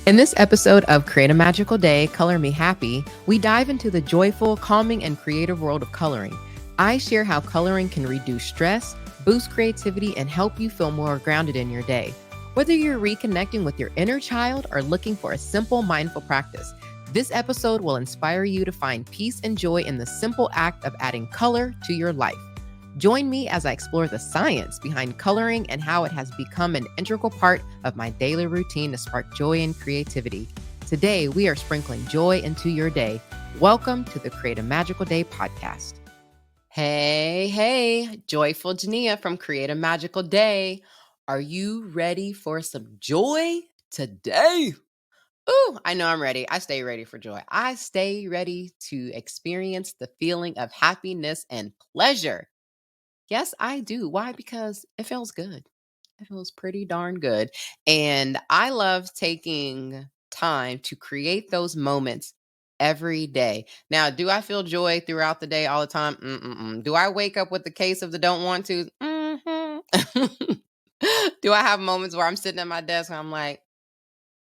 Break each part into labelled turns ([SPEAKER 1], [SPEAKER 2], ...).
[SPEAKER 1] In this episode of Create a Magical Day, Color Me Happy, we dive into the joyful, calming, and creative world of coloring. I share how coloring can reduce stress, boost creativity, and help you feel more grounded in your day. Whether you're reconnecting with your inner child or looking for a simple, mindful practice, this episode will inspire you to find peace and joy in the simple act of adding color to your life. Join me as I explore the science behind coloring and how it has become an integral part of my daily routine to spark joy and creativity. Today, we are sprinkling joy into your day. Welcome to the Create a Magical Day podcast. Hey, joyful Jania from Create a Magical Day. Are you ready for some joy today? Ooh, I know I'm ready. I stay ready for joy. I stay ready to experience the feeling of happiness and pleasure. Yes, I do. Why? Because it feels good. It feels pretty darn good. And I love taking time to create those moments every day. Now, do I feel joy throughout the day all the time? Mm-mm-mm. Do I wake up with the case of the don't want to? Do I have moments where I'm sitting at my desk and I'm like,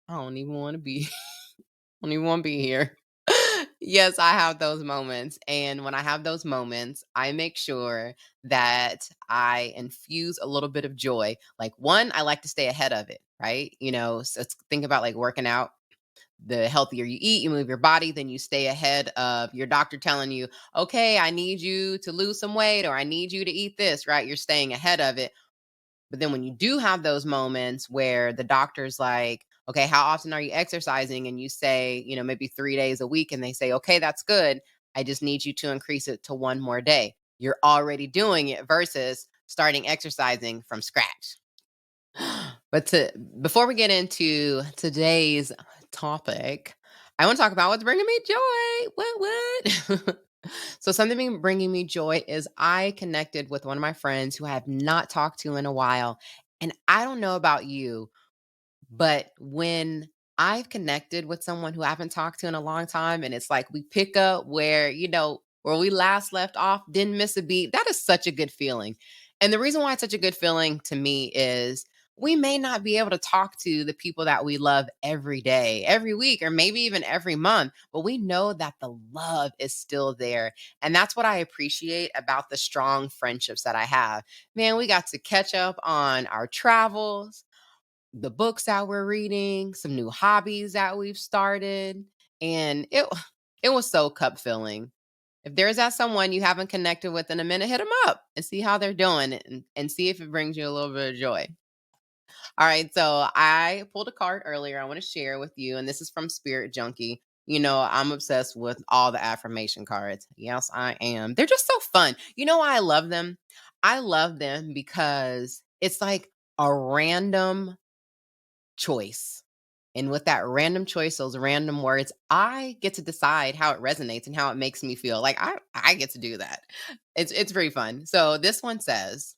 [SPEAKER 1] I don't even want to be, I don't even want to be here. Yes, I have those moments. And when I have those moments, I make sure that I infuse a little bit of joy. Like, one, I like to stay ahead of it, right? So think about like working out. The healthier you eat, you move your body, then you stay ahead of your doctor telling you, okay, I need you to lose some weight or I need you to eat this, right? You're staying ahead of it. But then when you do have those moments where the doctor's like, okay, how often are you exercising? And you say, maybe 3 days a week, and they say, okay, that's good. I just need you to increase it to one more day. You're already doing it versus starting exercising from scratch. Before we get into today's topic, I want to talk about what's bringing me joy. What? So something bringing me joy is I connected with one of my friends who I have not talked to in a while. And I don't know about you, but when I've connected with someone who I haven't talked to in a long time, and it's like we pick up where we last left off, didn't miss a beat, that is such a good feeling. And the reason why it's such a good feeling to me is we may not be able to talk to the people that we love every day, every week, or maybe even every month, but we know that the love is still there. And that's what I appreciate about the strong friendships that I have. Man, we got to catch up on our travels, the books that we're reading, some new hobbies that we've started, and it was so cup filling. If there's that someone you haven't connected with in a minute, hit them up and see how they're doing and see if it brings you a little bit of joy. All right, so I pulled a card earlier I want to share with you, and this is from Spirit Junkie. I'm obsessed with all the affirmation cards. Yes, I am. They're just so fun. You know why I love them? I love them because it's like a random choice. And with that random choice, those random words, I get to decide how it resonates and how it makes me feel. Like I get to do that. It's very fun. So this one says,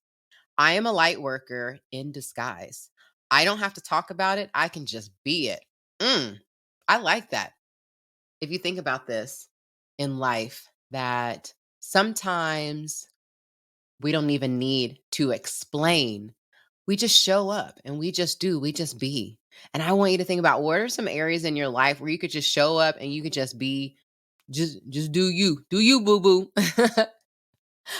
[SPEAKER 1] I am a light worker in disguise. I don't have to talk about it. I can just be it. I like that. If you think about this in life, that sometimes we don't even need to explain. We just show up and we just do, we just be. And I want you to think about what are some areas in your life where you could just show up and you could just be, just do you. Do you, boo boo.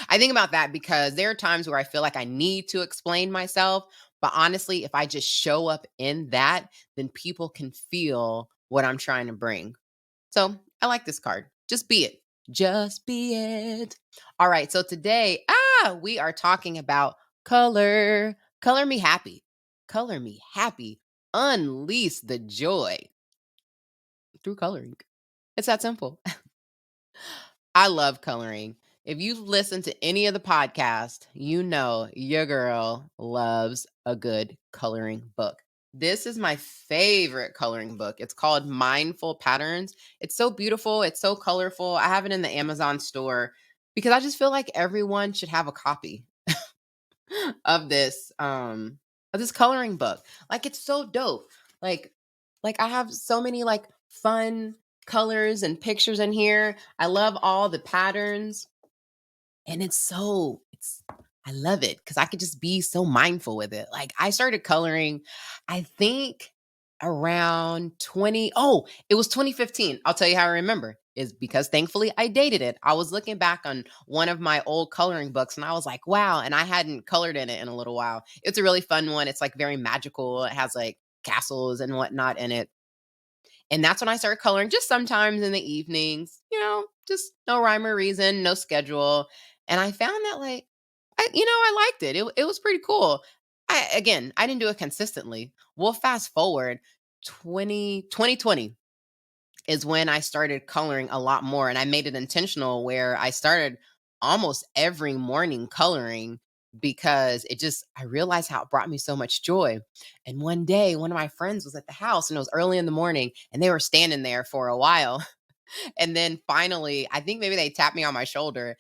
[SPEAKER 1] I think about that because there are times where I feel like I need to explain myself, but honestly, if I just show up in that, then people can feel what I'm trying to bring. So, I like this card. Just be it. Just be it. All right, so today, we are talking about color. Color me happy. Color me happy. Unleash the joy through coloring. It's that simple. I love coloring. If you've listened to any of the podcast, you know your girl loves a good coloring book. This is my favorite coloring book. It's called Mindful Patterns. It's so beautiful. It's so colorful. I have it in the Amazon store because I just feel like everyone should have a copy of this coloring book. Like it's so dope. Like I have so many like fun colors and pictures in here. I love all the patterns and it's I love it cuz I could just be so mindful with it. Like I started coloring I think around 20 oh, it was 2015. I'll tell you how I remember, is because thankfully I dated it. I was looking back on one of my old coloring books and I was like, wow, and I hadn't colored in it in a little while. It's a really fun one. It's like very magical. It has like castles and whatnot in it. And that's when I started coloring, just sometimes in the evenings, just no rhyme or reason, no schedule. And I found that like I liked it. It was pretty cool. I didn't do it consistently. Well, fast forward 2020 is when I started coloring a lot more, and I made it intentional where I started almost every morning coloring because I realized how it brought me so much joy. And one day, one of my friends was at the house and it was early in the morning and they were standing there for a while. And then finally, I think maybe they tapped me on my shoulder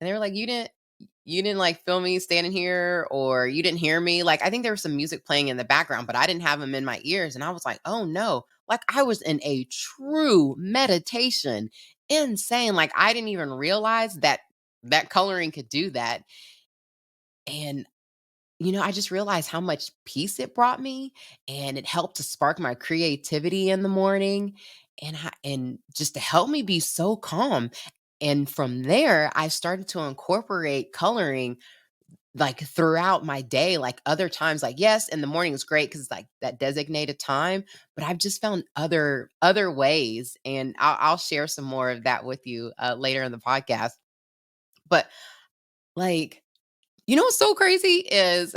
[SPEAKER 1] and they were like, you didn't like feel me standing here or you didn't hear me. Like, I think there was some music playing in the background, but I didn't have them in my ears. And I was like, oh no, like I was in a true meditation. Insane. Like, I didn't even realize that coloring could do that. And I just realized how much peace it brought me, and it helped to spark my creativity in the morning, and just to help me be so calm. And from there, I started to incorporate coloring like throughout my day, like other times. Like, yes, in the morning is great because it's like that designated time, but I've just found other ways, and I'll share some more of that with you later in the podcast. But like, what's so crazy is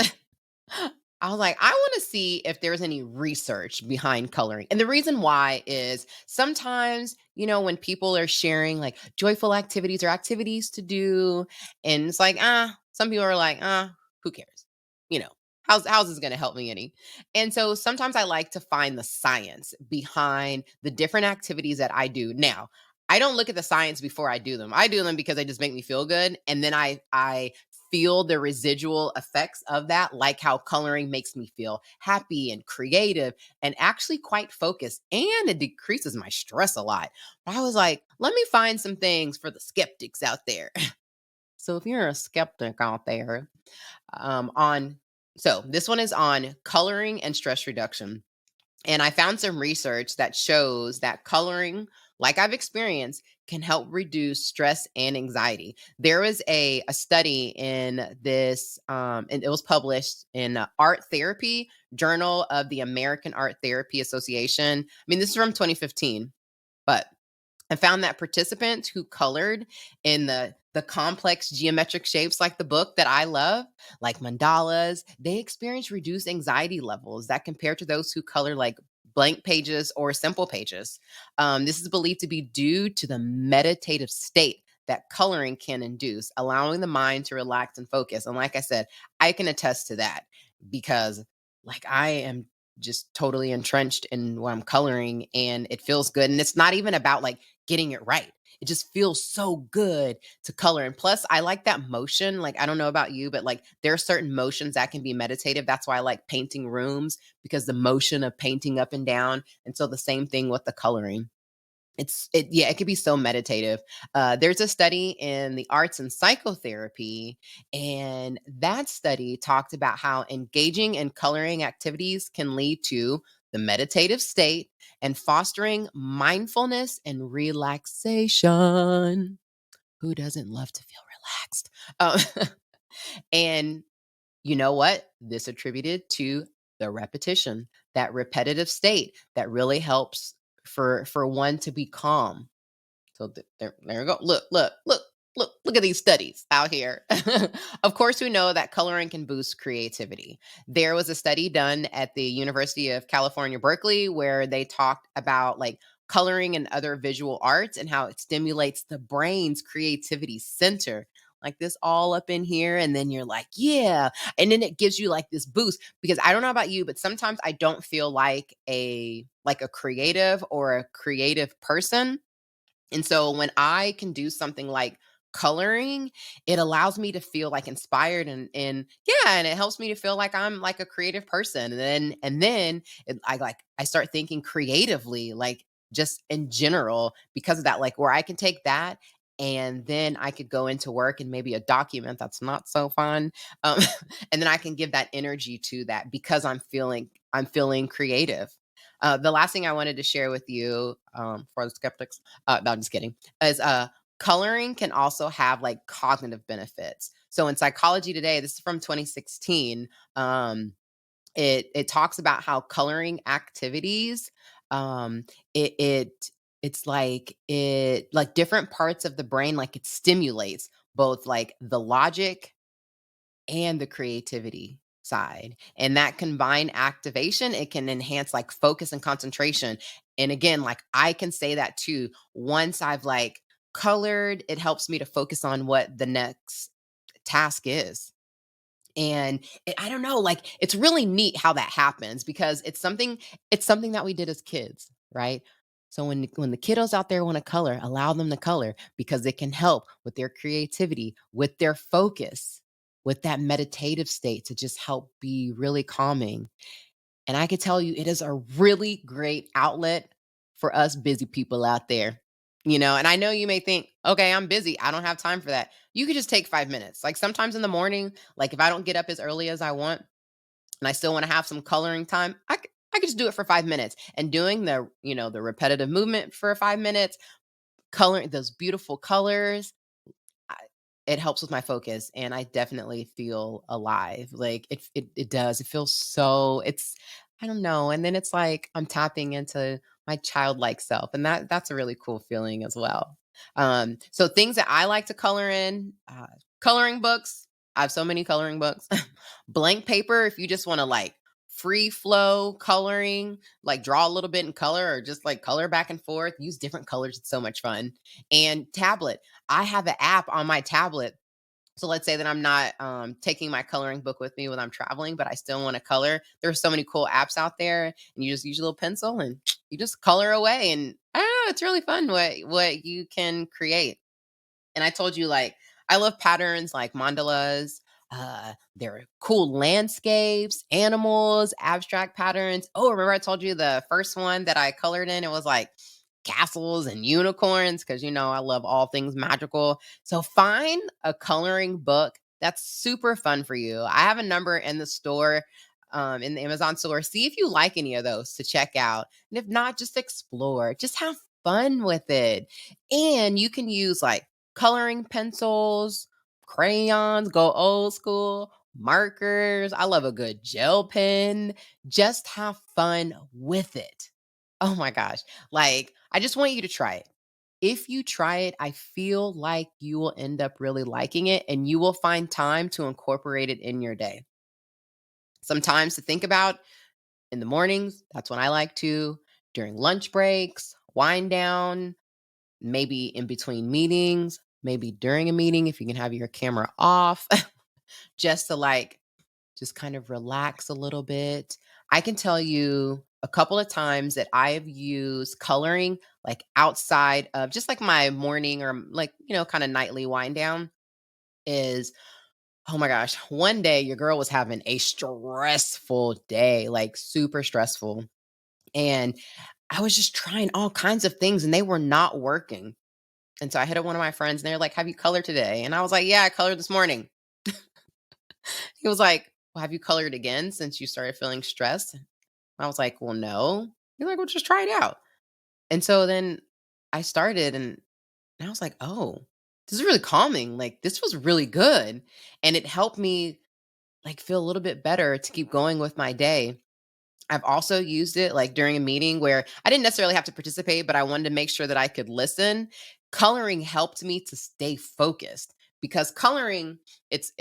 [SPEAKER 1] I was like, I want to see if there's any research behind coloring. And the reason why is sometimes, when people are sharing like joyful activities or activities to do, and it's like, some people are like, who cares? You know, how's this going to help me any? And so sometimes I like to find the science behind the different activities that I do. Now, I don't look at the science before I do them. I do them because they just make me feel good. And then I feel the residual effects of that, like how coloring makes me feel happy and creative and actually quite focused. And it decreases my stress a lot. But I was like, let me find some things for the skeptics out there. So if you're a skeptic out there, on so this one is on coloring and stress reduction. And I found some research that shows that coloring, like I've experienced, can help reduce stress and anxiety. There was a study in this, and it was published in Art Therapy, Journal of the American Art Therapy Association. I mean, this is from 2015, but I found that participants who colored in the complex geometric shapes like the book that I love, like mandalas, they experience reduced anxiety levels that compare to those who color like blank pages or simple pages. This is believed to be due to the meditative state that coloring can induce, allowing the mind to relax and focus. And like I said, I can attest to that because like I am just totally entrenched in what I'm coloring and it feels good. And it's not even about like getting it right. It just feels so good to color. And plus, I like that motion. Like, I don't know about you, but like there are certain motions that can be meditative. That's why I like painting rooms because the motion of painting up and down. And so the same thing with the coloring. Yeah, it could be so meditative. There's a study in the arts and psychotherapy, and that study talked about how engaging in coloring activities can lead to the meditative state and fostering mindfulness and relaxation. Who doesn't love to feel relaxed? And you know what? This attributed to the repetition, that repetitive state that really helps for one to be calm. So there we go. Look at these studies out here. Of course, we know that coloring can boost creativity. There was a study done at the University of California, Berkeley, where they talked about like coloring and other visual arts and how it stimulates the brain's creativity center. Like this all up in here, and then you're like, yeah, and then it gives you like this boost. Because I don't know about you, but sometimes I don't feel like a creative or a creative person, and so when I can do something like coloring, it allows me to feel like inspired and yeah, and it helps me to feel like I'm like a creative person. I start thinking creatively, like just in general, because of that, like where I can take that and then I could go into work and maybe a document that's not so fun. Um, and then I can give that energy to that because I'm feeling creative. The last thing I wanted to share with you, for the skeptics, no, I'm just kidding, is coloring can also have like cognitive benefits. So in Psychology Today, this is from 2016. Um, it talks about how coloring activities, um, it it it's like different parts of the brain, like it stimulates both like the logic and the creativity side. And that combined activation, it can enhance like focus and concentration. And again, like I can say that too. Once I've like colored, it helps me to focus on what the next task is. And I don't know, like it's really neat how that happens because it's something that we did as kids, right? So when the kiddos out there want to color, allow them to color because it can help with their creativity, with their focus, with that meditative state to just help be really calming. And I can tell you, it is a really great outlet for us busy people out there. And I know you may think, okay, I'm busy. I don't have time for that. You could just take 5 minutes. Like sometimes in the morning, like if I don't get up as early as I want and I still want to have some coloring time, I could just do it for 5 minutes. And doing the repetitive movement for 5 minutes, coloring those beautiful colors, I it helps with my focus, and I definitely feel alive. Like, it does. It feels so it's I don't know, and then it's like I'm tapping into my childlike self, and that's a really cool feeling as well. So things that I like to color in, coloring books. I have so many coloring books. Blank paper, if you just wanna, like, free flow coloring, like, draw a little bit in color or just, like, color back and forth, use different colors, it's so much fun. And tablet. I have an app on my tablet. So let's say that I'm not taking my coloring book with me when I'm traveling, but I still want to color. There's so many cool apps out there, and you just use your little pencil and you just color away. And I don't know, it's really fun what you can create. And I told you, like, I love patterns like mandalas. There are cool landscapes, animals, abstract patterns. Oh, remember I told you the first one that I colored in? It was like castles and unicorns because, I love all things magical. So find a coloring book that's super fun for you. I have a number in the store. In the Amazon store, see if you like any of those to check out. And if not, just explore, just have fun with it. And you can use like coloring pencils, crayons, go old school, markers. I love a good gel pen. Just have fun with it. Oh my gosh. Like, I just want you to try it. If you try it, I feel like you will end up really liking it and you will find time to incorporate it in your day. Sometimes to think about in the mornings, that's when I like to, during lunch breaks, wind down, maybe in between meetings, maybe during a meeting if you can have your camera off, just to like just kind of relax a little bit. I can tell you a couple of times that I have used coloring like outside of just like my morning or like, kind of nightly wind down is oh my gosh, one day your girl was having a stressful day, like super stressful. And I was just trying all kinds of things and they were not working. And so I hit up one of my friends and they're like, "Have you colored today?" And I was like, "Yeah, I colored this morning." He was like, "Well, have you colored again since you started feeling stressed?" I was like, "Well, no." He's like, "Well, just try it out." And so then I started and I was like, "Oh, this is really calming. Like this was really good." And it helped me like feel a little bit better to keep going with my day. I've also used it like during a meeting where I didn't necessarily have to participate, but I wanted to make sure that I could listen. Coloring helped me to stay focused because coloring it's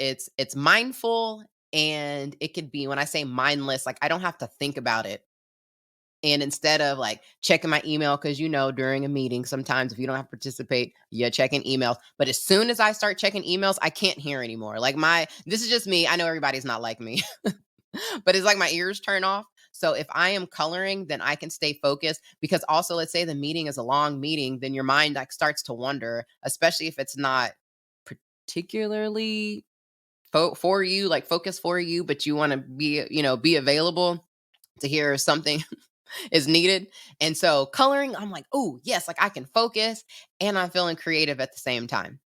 [SPEAKER 1] mindful and it could be when I say mindless, like I don't have to think about it. And instead of like checking my email, because during a meeting, sometimes if you don't have to participate, you're checking emails. But as soon as I start checking emails, I can't hear anymore. Like this is just me. I know everybody's not like me. But it's like my ears turn off. So if I am coloring, then I can stay focused because also let's say the meeting is a long meeting, then your mind like starts to wander, especially if it's not particularly for you, like focus for you, but you want to be available to hear something is needed. And so coloring, I'm like, oh yes, like I can focus and I'm feeling creative at the same time.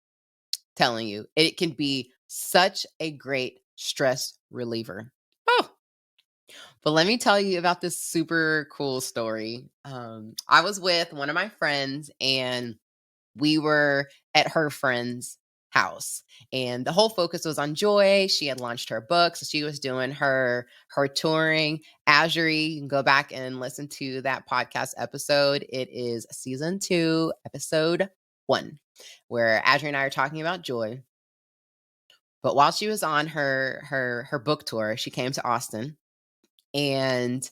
[SPEAKER 1] Telling you, it can be such a great stress reliever. Oh, But let me tell you about this super cool story. I was with one of my friends, and we were at her friend's house, and the whole focus was on Joy. She had launched her book, so she was doing her touring. Azuri, you can go back and listen to that podcast episode. It is season 2, episode 1, where Azuri and I are talking about Joy. But while she was on her book tour, she came to Austin, and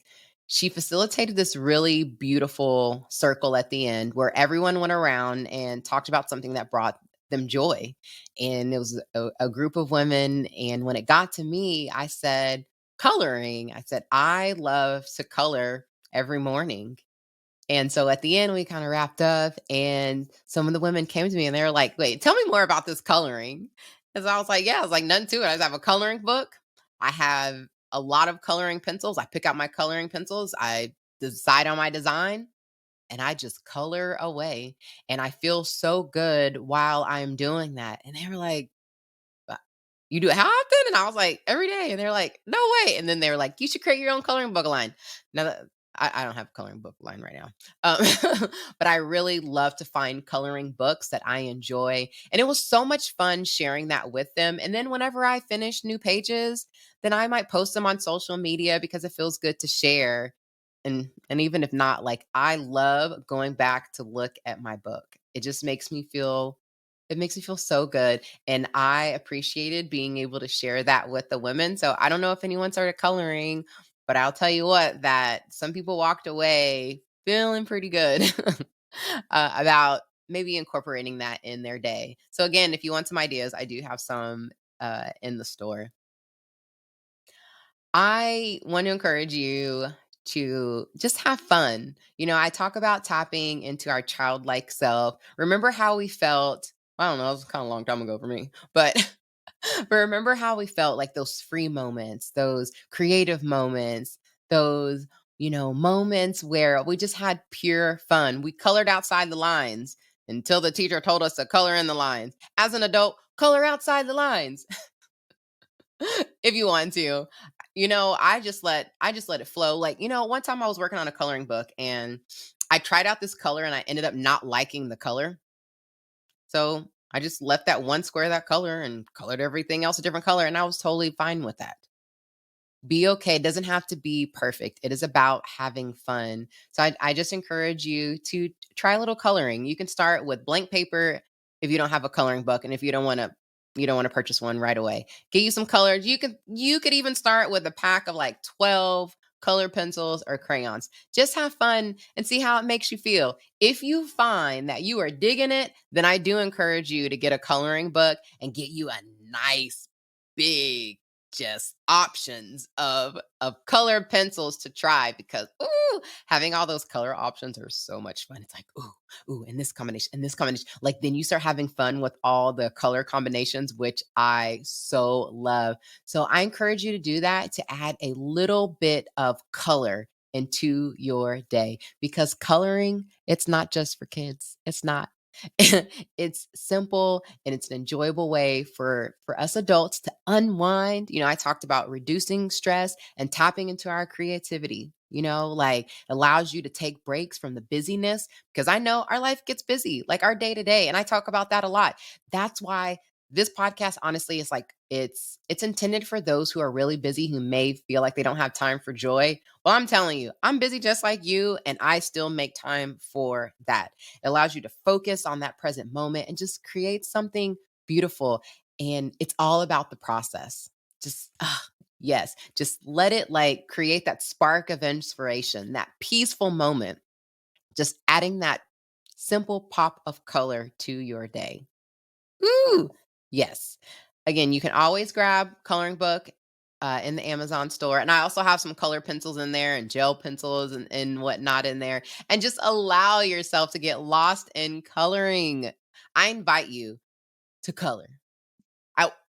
[SPEAKER 1] she facilitated this really beautiful circle at the end where everyone went around and talked about something that brought them joy. And it was a group of women. And when it got to me, I said, coloring. I said, I love to color every morning. And so at the end, we kind of wrapped up, and some of the women came to me and they were like, wait, tell me more about this coloring. Because I was like, yeah, I was like, nothing to it. I just have a coloring book. I have a lot of coloring pencils. I pick out my coloring pencils. I decide on my design and I just color away. And I feel so good while I'm doing that. And they were like, "Uh, you do it how often?" And I was like, every day. And they're like, no way. And then they were like, you should create your own coloring book line. Now that I don't have a coloring book line right now. But I really love to find coloring books that I enjoy. And it was so much fun sharing that with them. And then whenever I finish new pages, then I might post them on social media because it feels good to share. And even if not, like I love going back to look at my book. It makes me feel so good. And I appreciated being able to share that with the women. So I don't know if anyone started coloring, but I'll tell you what, that some people walked away feeling pretty good about maybe incorporating that in their day. So again, if you want some ideas, I do have some in the store. I want to encourage you to just have fun. I talk about tapping into our childlike self. Remember how we felt. I don't know, it was kind of a long time ago for me, but but remember how we felt like those free moments, those creative moments, those, moments where we just had pure fun. We colored outside the lines until the teacher told us to color in the lines. As an adult, color outside the lines if you want to. I just let it flow. Like, one time I was working on a coloring book and I tried out this color and I ended up not liking the color. So I just left that one square that color and colored everything else a different color. And I was totally fine with that. Be okay. It doesn't have to be perfect. It is about having fun. So I just encourage you to try a little coloring. You can start with blank paper if you don't have a coloring book, and if you don't want to purchase one right away. Get you some colors. You could even start with a pack of like 12 color pencils or crayons. Just have fun and see how it makes you feel. If you find that you are digging it, then I do encourage you to get a coloring book and get you a nice big just options of colored pencils to try, because having all those color options are so much fun. It's like, ooh, and this combination. Like then you start having fun with all the color combinations, which I so love. So I encourage you to do that, to add a little bit of color into your day, because coloring, it's not just for kids. It's not. It's simple and it's an enjoyable way for us adults to unwind. I talked about reducing stress and tapping into our creativity. Like allows you to take breaks from the busyness, because I know our life gets busy, like our day to day, and I talk about that a lot. That's why this podcast honestly is like it's intended for those who are really busy, who may feel like they don't have time for joy. Well, I'm telling you, I'm busy just like you, and I still make time for that. It allows you to focus on that present moment and just create something beautiful. And it's all about the process. Just, yes, just let it like create that spark of inspiration, that peaceful moment, just adding that simple pop of color to your day. Ooh, yes. Again, you can always grab coloring book in the Amazon store. And I also have some color pencils in there and gel pencils and whatnot in there. And just allow yourself to get lost in coloring. I invite you to color.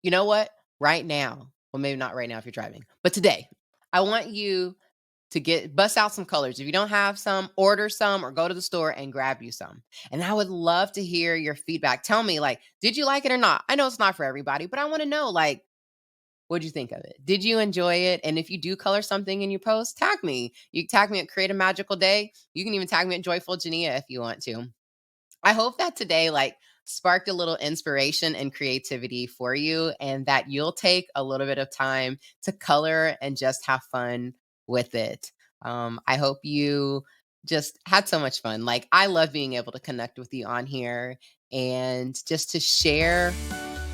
[SPEAKER 1] You know what? Right now, well, maybe not right now if you're driving, but today, I want you to get bust out some colors. If you don't have some, order some or go to the store and grab you some. And I would love to hear your feedback. Tell me, like, did you like it or not? I know it's not for everybody, but I want to know, like, What'd you think of it? Did you enjoy it? And if you do color something in your post, tag me. You can tag me at Create a Magical Day. You can even tag me at Joyful Jania if you want to. I hope that today sparked a little inspiration and creativity for you, and that you'll take a little bit of time to color and just have fun with it. I hope you just had so much fun. I love being able to connect with you on here and just to share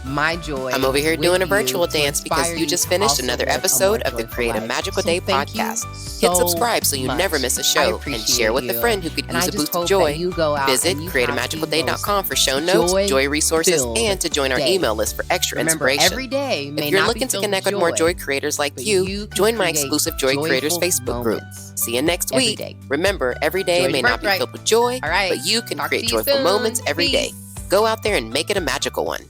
[SPEAKER 1] my joy.
[SPEAKER 2] I'm over here
[SPEAKER 1] with
[SPEAKER 2] doing a
[SPEAKER 1] you
[SPEAKER 2] virtual
[SPEAKER 1] to
[SPEAKER 2] dance because
[SPEAKER 1] inspire
[SPEAKER 2] you
[SPEAKER 1] to
[SPEAKER 2] just finished
[SPEAKER 1] also
[SPEAKER 2] another
[SPEAKER 1] live a
[SPEAKER 2] episode
[SPEAKER 1] more
[SPEAKER 2] of the
[SPEAKER 1] joyful
[SPEAKER 2] Create a
[SPEAKER 1] life.
[SPEAKER 2] Magical
[SPEAKER 1] So
[SPEAKER 2] Day
[SPEAKER 1] thank you
[SPEAKER 2] podcast.
[SPEAKER 1] so
[SPEAKER 2] Hit subscribe so you never miss a
[SPEAKER 1] I
[SPEAKER 2] show, and
[SPEAKER 1] appreciate
[SPEAKER 2] share with a
[SPEAKER 1] you.
[SPEAKER 2] friend who could
[SPEAKER 1] And
[SPEAKER 2] use
[SPEAKER 1] I
[SPEAKER 2] a
[SPEAKER 1] just
[SPEAKER 2] boost of
[SPEAKER 1] hope
[SPEAKER 2] joy.
[SPEAKER 1] that you go out
[SPEAKER 2] Visit
[SPEAKER 1] and you have the
[SPEAKER 2] createamagicalday.com for show
[SPEAKER 1] most
[SPEAKER 2] notes, joy resources,
[SPEAKER 1] joy-filled
[SPEAKER 2] and to join our
[SPEAKER 1] day.
[SPEAKER 2] email list for extra
[SPEAKER 1] Remember,
[SPEAKER 2] inspiration.
[SPEAKER 1] every day may
[SPEAKER 2] If you're
[SPEAKER 1] not
[SPEAKER 2] looking
[SPEAKER 1] be
[SPEAKER 2] to
[SPEAKER 1] filled
[SPEAKER 2] connect
[SPEAKER 1] with
[SPEAKER 2] with more
[SPEAKER 1] joy,
[SPEAKER 2] joy creators like
[SPEAKER 1] but
[SPEAKER 2] you,
[SPEAKER 1] can
[SPEAKER 2] join my
[SPEAKER 1] create
[SPEAKER 2] exclusive Joy Creators
[SPEAKER 1] joyful
[SPEAKER 2] Facebook group.
[SPEAKER 1] moments
[SPEAKER 2] See you next
[SPEAKER 1] every
[SPEAKER 2] week.
[SPEAKER 1] day.
[SPEAKER 2] Remember, every day
[SPEAKER 1] Joy's
[SPEAKER 2] may
[SPEAKER 1] your
[SPEAKER 2] not be
[SPEAKER 1] birthright.
[SPEAKER 2] filled with joy,
[SPEAKER 1] All right.
[SPEAKER 2] but you can
[SPEAKER 1] Talk
[SPEAKER 2] create
[SPEAKER 1] to you
[SPEAKER 2] joyful
[SPEAKER 1] soon.
[SPEAKER 2] moments every day.
[SPEAKER 1] Peace.
[SPEAKER 2] Go out there and make it a magical one.